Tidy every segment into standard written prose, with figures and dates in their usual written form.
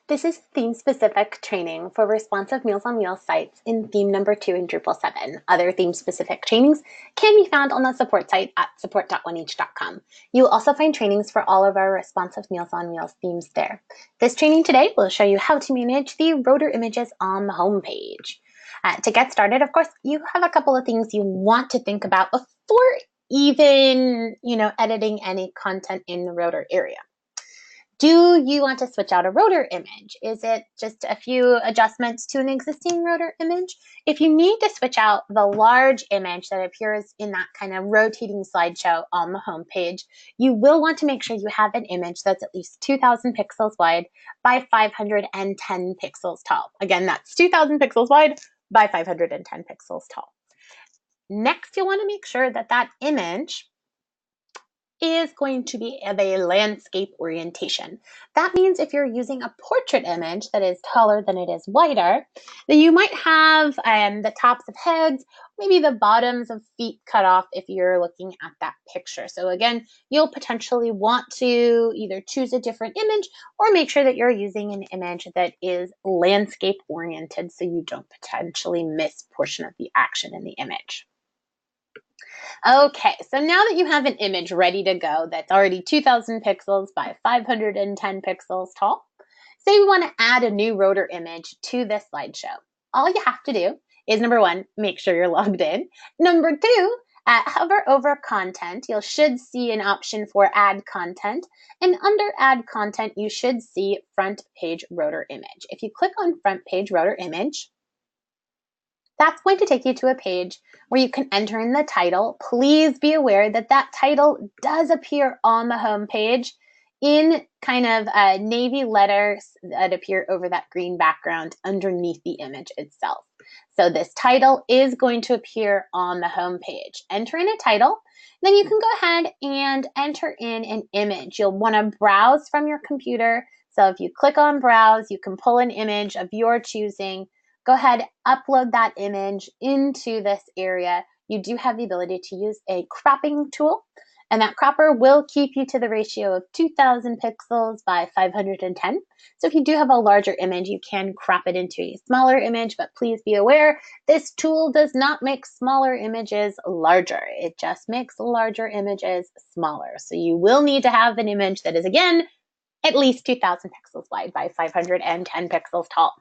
This is theme-specific training for responsive Meals on Wheels sites in theme number 2 in Drupal 7. Other theme-specific trainings can be found on the support site at support.oneeach.com. You will also find trainings for all of our responsive Meals on Wheels themes there. This training today will show you how to manage the rotor images on the homepage. To get started, of course, you have a couple of things you want to think about before even, editing any content in the rotor area. Do you want to switch out a rotor image? Is it just a few adjustments to an existing rotor image? If you need to switch out the large image that appears in that kind of rotating slideshow on the home page, you will want to make sure you have an image that's at least 2,000 pixels wide by 510 pixels tall. Again, that's 2,000 pixels wide by 510 pixels tall. Next, you'll want to make sure that that image is going to be of a landscape orientation. That means if you're using a portrait image that is taller than it is wider, then you might have the tops of heads, maybe the bottoms of feet cut off if you're looking at that picture. So again, you'll potentially want to either choose a different image or make sure that you're using an image that is landscape oriented so you don't potentially miss portion of the action in the image. Okay, so now that you have an image ready to go that's already 2,000 pixels by 510 pixels tall, say we want to add a new rotor image to this slideshow. All you have to do is, number one, make sure you're logged in. Number two, hover over content. You should see an option for add content. And under add content, you should see front page rotor image. If you click on front page rotor image, that's going to take you to a page where you can enter in the title. Please be aware that that title does appear on the home page in kind of navy letters that appear over that green background underneath the image itself. So this title is going to appear on the home page. Enter in a title, then you can go ahead and enter in an image. You'll want to browse from your computer. So if you click on browse, you can pull an image of your choosing. Go ahead, upload that image into this area. You do have the ability to use a cropping tool, and that cropper will keep you to the ratio of 2,000 pixels by 510. So if you do have a larger image, you can crop it into a smaller image, but please be aware, this tool does not make smaller images larger. It just makes larger images smaller. So you will need to have an image that is, again, at least 2,000 pixels wide by 510 pixels tall.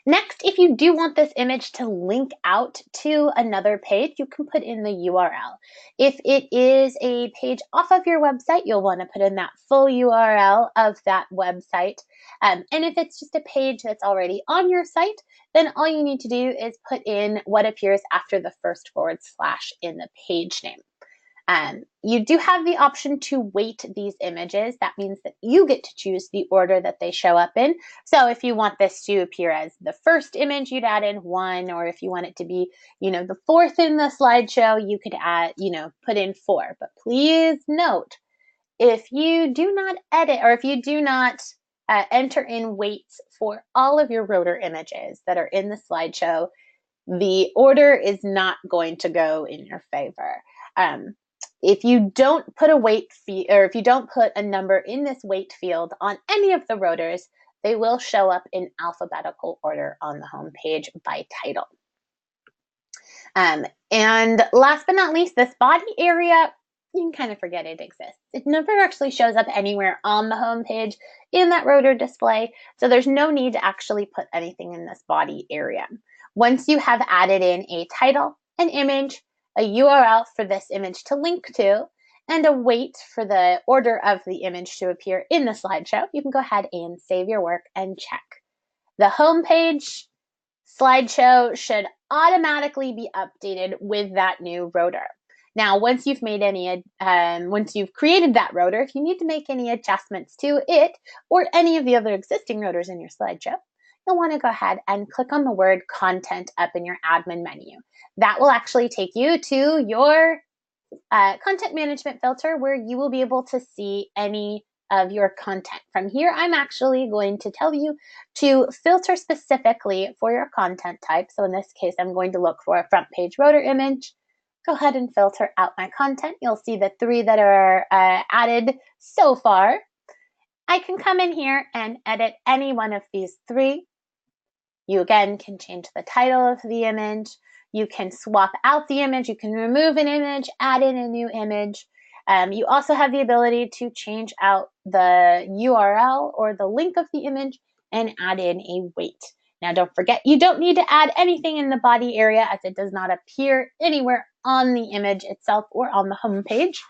Next, if you do want this image to link out to another page, you can put in the URL. If it is a page off of your website, you'll want to put in that full URL of that website. And if it's just a page that's already on your site, then all you need to do is put in what appears after the first / in the page name. You do have the option to weight these images. That means that you get to choose the order that they show up in. So if you want this to appear as the first image, you'd add in 1, or if you want it to be, the fourth in the slideshow, you could add, put in 4. But please note, if you do not edit, or if you do not enter in weights for all of your rotor images that are in the slideshow, the order is not going to go in your favor. If you don't put a weight or if you don't put a number in this weight field on any of the rotors, they will show up in alphabetical order on the home page by title. And last but not least, this body area, you can kind of forget it exists. It never actually shows up anywhere on the home page in that rotor display, so there's no need to actually put anything in this body area. Once you have added in a title, an image, a URL for this image to link to, and a weight for the order of the image to appear in the slideshow, you can go ahead and save your work and check. The home page slideshow should automatically be updated with that new rotor. Now, once you've created that rotor, if you need to make any adjustments to it or any of the other existing rotors in your slideshow, you'll want to go ahead and click on the word content up in your admin menu. That will actually take you to your content management filter where you will be able to see any of your content. From here, I'm actually going to tell you to filter specifically for your content type. So in this case, I'm going to look for a front page rotor image. Go ahead and filter out my content. You'll see the 3 that are added so far. I can come in here and edit any one of these three. You again can change the title of the image. You can swap out the image. You can remove an image, add in a new image. You also have the ability to change out the URL or the link of the image and add in a weight. Now, don't forget, you don't need to add anything in the body area as it does not appear anywhere on the image itself or on the home page.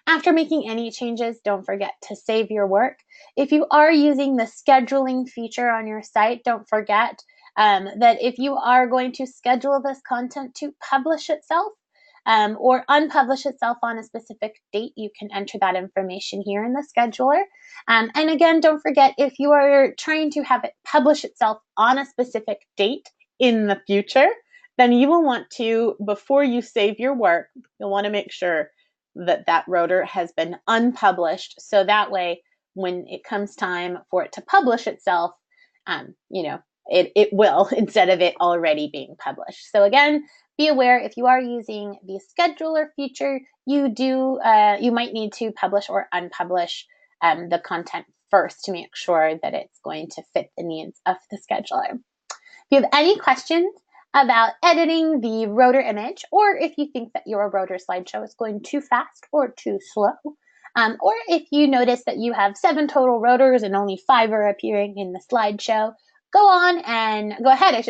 After making any changes, don't forget to save your work. If you are using the scheduling feature on your site, don't forget that if you are going to schedule this content to publish itself or unpublish itself on a specific date, you can enter that information here in the scheduler. And again, don't forget, if you are trying to have it publish itself on a specific date in the future, then you will want to, before you save your work, you'll want to make sure that rotor has been unpublished. So that way, when it comes time for it to publish itself, it will instead of it already being published. So again, be aware if you are using the scheduler feature, you might need to publish or unpublish the content first to make sure that it's going to fit the needs of the scheduler. If you have any questions about editing the rotor image, or if you think that your rotor slideshow is going too fast or too slow, or if you notice that you have 7 total rotors and only 5 are appearing in the slideshow, go ahead,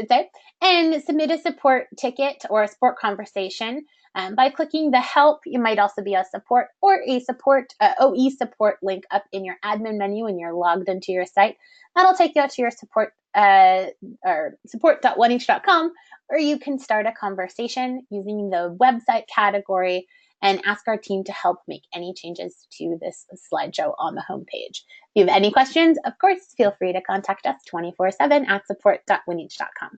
and submit a support ticket or a support conversation by clicking the help. You might also be a support or a support OE support link up in your admin menu when you're logged into your site. That'll take you out to your support or support.oneeach.com, or you can start a conversation using the website category and ask our team to help make any changes to this slideshow on the homepage. If you have any questions, of course, feel free to contact us 24/7 at support.oneeach.com.